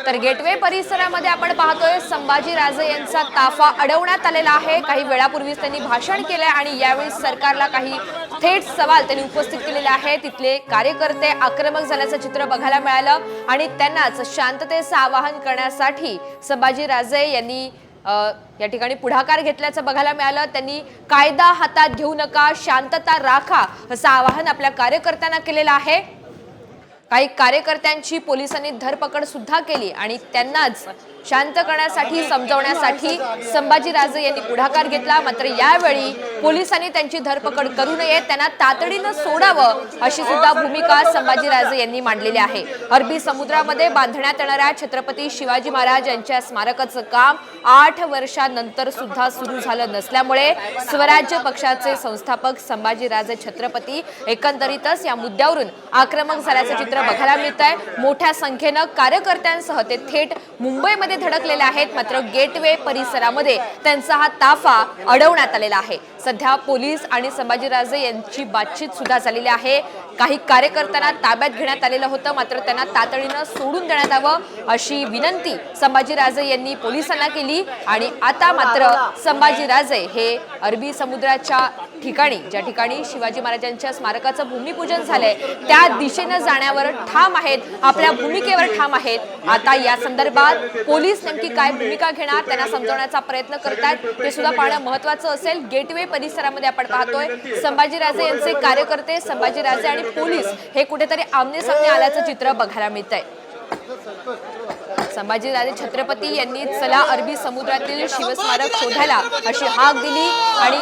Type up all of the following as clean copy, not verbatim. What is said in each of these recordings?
तर गेटवे परिसरामध्ये आपण पाहतोय संभाजीराजे यांचा ताफा अडवण्यात आलेला आहे। काही वेळापूर्वीच त्यांनी भाषण केले आणि यावेळी सरकारला काही थेट सवाल त्यांनी उपस्थित केलेले आहेत। तिथले कार्यकर्ते आक्रमक झाल्याचं चित्र बघायला मिळालं आणि त्यांनाच शांततेचं आवाहन करण्यासाठी संभाजीराजे यांनी या ठिकाणी पुढाकार घेतल्याचं बघायला मिळालं। त्यांनी कायदा हातात घेऊ नका, शांतता राखा असं आवाहन आपल्या कार्यकर्त्यांना केलेलं आहे। काही कार्यकर्त्यांची पोलिसांनी धरपकड सुद्धा केली आणि त्यांनाच शांत करण्यासाठी समजवण्यासाठी संभाजीराजे यांनी पुढाकार घेतला। मात्र यावेळी पोलिसांनी त्यांची धरपकड करू नये, त्यांना तातडीनं सोडावं अशी सुद्धा भूमिका संभाजीराजे यांनी मांडलेली आहे। अरबी समुद्रामध्ये बांधण्यात येणाऱ्या छत्रपती शिवाजी महाराज यांच्या स्मारकाचं काम 8 वर्षांनंतर सुद्धा सुरू झालं नसल्यामुळे स्वराज्य पक्षाचे संस्थापक संभाजीराजे छत्रपती एकंदरीतच या मुद्द्यावरून आक्रमक झाल्याचं चित्र बघायला मिळतंय। मोठ्या संख्येनं कार्यकर्त्यांसह ते थेट मुंबईमध्ये धडकलेले आहेत। मात्र गेटवे परिसरामध्ये त्यांचा हा ताफा अडवण्यात आलेला आहे। सध्या पोलीस आणि संभाजीराजे यांची बातचीत सुद्धा झालेली आहे। काही कार्यकर्त्यांना ताब्यात घेण्यात आलेलं होतं, मात्र त्यांना तातडीनं सोडून देण्यात यावं अशी विनंती संभाजीराजे यांनी पोलिसांना केली आणि आता मात्र संभाजीराजे हे अरबी समुद्राच्या ठिकाणी, ज्या ठिकाणी शिवाजी महाराजांच्या स्मारकाचं भूमिपूजन झालंय त्या दिशेनं जाण्यावर ठाम आहेत, आपल्या भूमिकेवर ठाम आहेत। आता या संदर्भात पोलीस नेमकी काय भूमिका घेणार त्यांना समजवण्याचा प्रयत्न करतात ते सुद्धा पाहणं महत्त्वाचं असेल। गेटवे परिसरामध्ये आपण पाहतोय संभाजीराजे यांचे कार्यकर्ते, संभाजीराजे आणि पोलीस हे कुठेतरी आमने-सामने आल्याचं चित्र बघायला मिळतंय। संभाजीराजे छत्रपती यांनी चला अरबी समुद्रातील शिवस्मारक शोधायला अशी हाक दिली आणि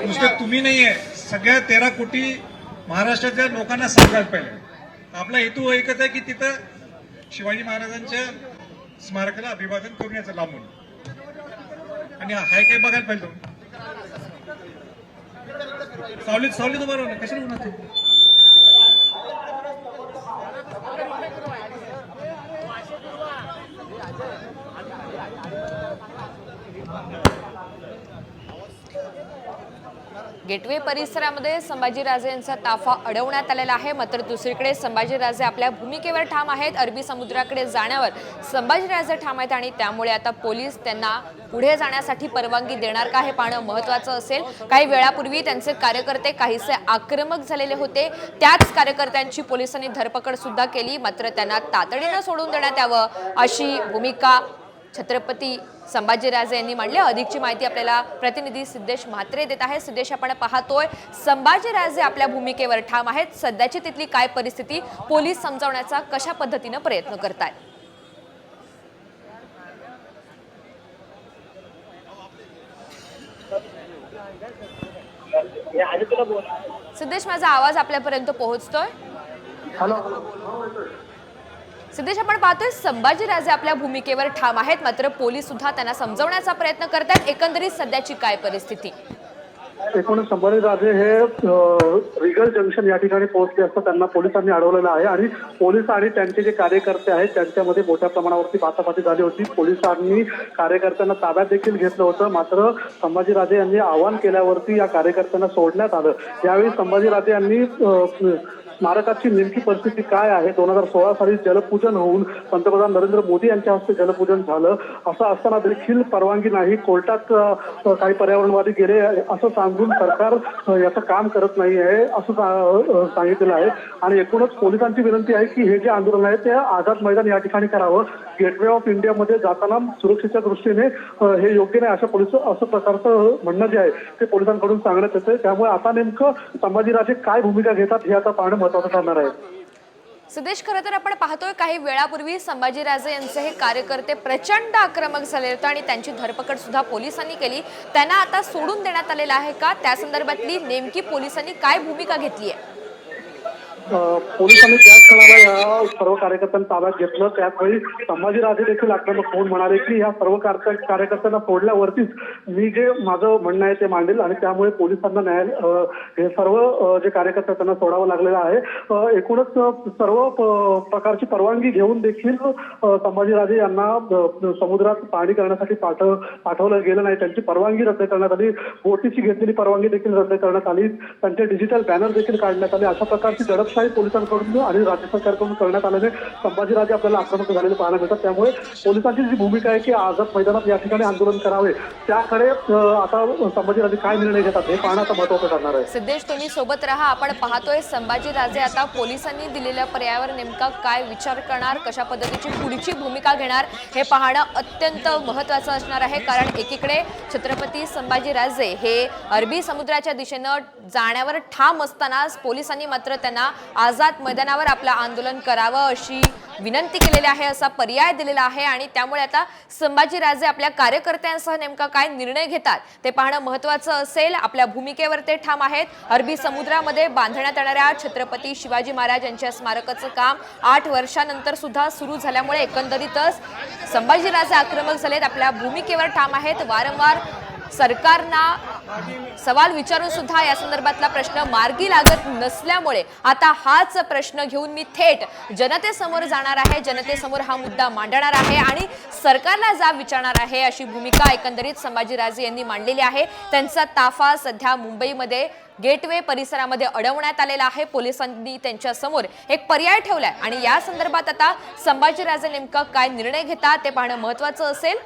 नुसते तुम्ही नाहीये, सगळ्या 13 कोटी महाराष्ट्राच्या लोकांना सांगायला पाहिजे। आपला हेतू एकच आहे की तिथं शिवाजी महाराजांच्या स्मारकाला अभिवादन करून याचं लांबून आणि हाय काय बघायला पाहिजे। सावलीत उभं राहून कशाला उन्हात गेटवे परिसरामध्ये संभाजीराजे यांचा ताफा अडवण्यात आलेला आहे। मात्र दुसरीकडे संभाजीराजे आपल्या भूमिकेवर ठाम आहेत। अरबी समुद्राकडे जाण्यावर संभाजीराजे ठाम आहेत आणि त्यामुळे आता पोलीस त्यांना पुढे जाण्यासाठी परवानगी देणार का हे पाहणं महत्त्वाचं असेल। काही वेळापूर्वी त्यांचे कार्यकर्ते काहीसे आक्रमक झालेले होते, त्याच कार्यकर्त्यांची पोलिसांनी धरपकड सुद्धा केली, मात्र त्यांना तातडीनं सोडून देण्यात यावं अशी भूमिका छत्रपती संभाजीराजे यांनी मांडली। अधिकची माहिती आपल्याला प्रतिनिधी सिद्धेश म्हात्रे देत आहे। सिद्धेश, आपण पाहतोय संभाजीराजे आपल्या भूमिकेवर ठाम आहेत, सध्याची तिथली काय परिस्थिती, पोलीस समजावण्याचा कशा पद्धतीने प्रयत्न करतायत? सिद्धेश, माझा आवाज आपल्यापर्यंत पोहोचतोय? सिद्धेश, आपण पाहतोय संभाजीराजे आपल्या भूमिकेवर ठाम आहेत, मात्र पोलीस सुद्धा त्यांना समजवण्याचा प्रयत्न करतात। एकंदरीत सध्याची काय परिस्थिती? एकूण संभाजीराजे हे रिगल जंक्शन या ठिकाणी पोहोचले असता त्यांना पोलिसांनी अडवलेलं आहे आणि पोलीस आणि त्यांचे जे कार्यकर्ते आहेत त्यांच्यामध्ये मोठ्या प्रमाणावरती बाताबाती झाली होती। पोलिसांनी कार्यकर्त्यांना ताब्यात देखील घेतलं होतं, मात्र संभाजीराजे यांनी आवाहन केल्यावरती या कार्यकर्त्यांना सोडण्यात आलं। यावेळी संभाजीराजे यांनी स्मारकाची नेमकी परिस्थिती काय आहे, 2016 साली जलपूजन होऊन पंतप्रधान नरेंद्र मोदी यांच्या हस्ते जलपूजन झालं, असं असताना देखील परवानगी नाही, कोर्टात काही पर्यावरणवादी गेले असं सांगून सरकार याचं काम करत नाही आहे असं सांगितलेलं आहे। आणि एकूणच पोलिसांची विनंती आहे की हे जे आंदोलन आहे ते आझाद मैदान या ठिकाणी करावं। गेटवे ऑफ इंडियामध्ये जाताना सुरक्षेच्या दृष्टीने हे योग्य नाही असं प्रकारचं म्हणणं जे आहे ते पोलिसांकडून सांगण्यात येतं। त्यामुळे आता नेमकं संभाजीराजे काय भूमिका घेतात हे आता पाहणं महत्त्वाचं ठरणार आहे। सिद्धेश, खरं तर आपण पाहतोय काही वेळापूर्वी संभाजीराजे यांचे हे कार्यकर्ते प्रचंड आक्रमक झाले होते आणि त्यांची धरपकड सुद्धा पोलिसांनी केली. त्यांना आता सोडून देण्यात आलेलं आहे का? त्या संदर्भातली नेमकी पोलिसांनी काय भूमिका घेतली आहे? पोलिसांनी त्याच क्षणाला या सर्व कार्यकर्त्यांना ताब्यात घेतलं. त्याचवेळी संभाजीराजे देखील आक्रमक होऊन म्हणाले की या सर्व कार्यकर्त्यांना सोडल्यावरतीच मी जे माझं म्हणणं आहे ते मांडेल आणि त्यामुळे पोलिसांना हे सर्व जे कार्यकर्ते त्यांना सोडावं लागलेलं आहे. एकूणच सर्व प्रकारची परवानगी घेऊन देखील संभाजीराजे यांना समुद्रात पाहणी करण्यासाठी पाठवलं गेलं नाही. त्यांची परवानगी रद्द करण्यात आली. बोटीची घेतलेली परवानगी देखील रद्द करण्यात आली. त्यांचे डिजिटल बॅनर देखील काढण्यात आले. अशा प्रकारची दडपशाही पोलिसांकडून आणि राज्य सरकारकडून करण्यात आल्याने संभाजीराजे आपल्याला आक्रमक झालेले पाहायला मिळतात. त्यामुळे पोलिसांची जी भूमिका आहे की आझाद मैदानात या ठिकाणी आंदोलन करावे, त्याकडे आता संभाजीराजे काय निर्णय घेतात हे पाहणं आता महत्त्वाचं ठरणार आहे. सिद्धेश, तुम्ही सोबत राहा. आपण पाहतोय संभाजीराजे आता पोलिसांनी दिलेल्या पर्यायावर नेमका काय विचार करणार, कशा पद्धतीची पुढची भूमिका घेणार हे पाहणं अत्यंत महत्त्वाचं असणार आहे. कारण एकीकडे छत्रपती संभाजीराजे हे अरबी समुद्राच्या दिशेनं जाण्यावर ठाम असतानाच पोलिसांनी मात्र त्यांना आझाद मैदानावर आपलं आंदोलन करावं अशी विनंती केलेली आहे, असा पर्याय दिलेला आहे. आणि त्यामुळे आता संभाजीराजे आपल्या कार्यकर्त्यांसह नेमका काय निर्णय घेतात ते पाहणं महत्त्वाचं असेल. आपल्या भूमिकेवर ते ठाम आहेत. अरबी समुद्रामध्ये बांधण्यात येणाऱ्या छत्रपती शिवाजी महाराज यांच्या स्मारकाचं काम 8 वर्षानंतर सुद्धा सुरू झाल्यामुळे एकंदरीतच संभाजीराजे आक्रमक झालेत, आपल्या भूमिकेवर ठाम आहेत. वारंवार सरकारना सवाल विचारून सुद्धा या संदर्भातला प्रश्न मार्गी लागत नसल्यामुळे आता हाच प्रश्न घेऊन मी थेट जनतेसमोर जाणार आहे, जनतेसमोर हा मुद्दा मांडणार आहे आणि सरकारला जाब विचारणार आहे, अशी भूमिका एकंदरीत संभाजीराजे यांनी मांडलेली आहे. त्यांचा ताफा सध्या मुंबईमध्ये गेटवे परिसरामध्ये अडवण्यात आलेला आहे. पोलिसांनी त्यांच्या समोर एक पर्याय ठेवलाय आणि या संदर्भात आता संभाजीराजे नेमका काय निर्णय घेतात ते पाहणं महत्त्वाचं असेल.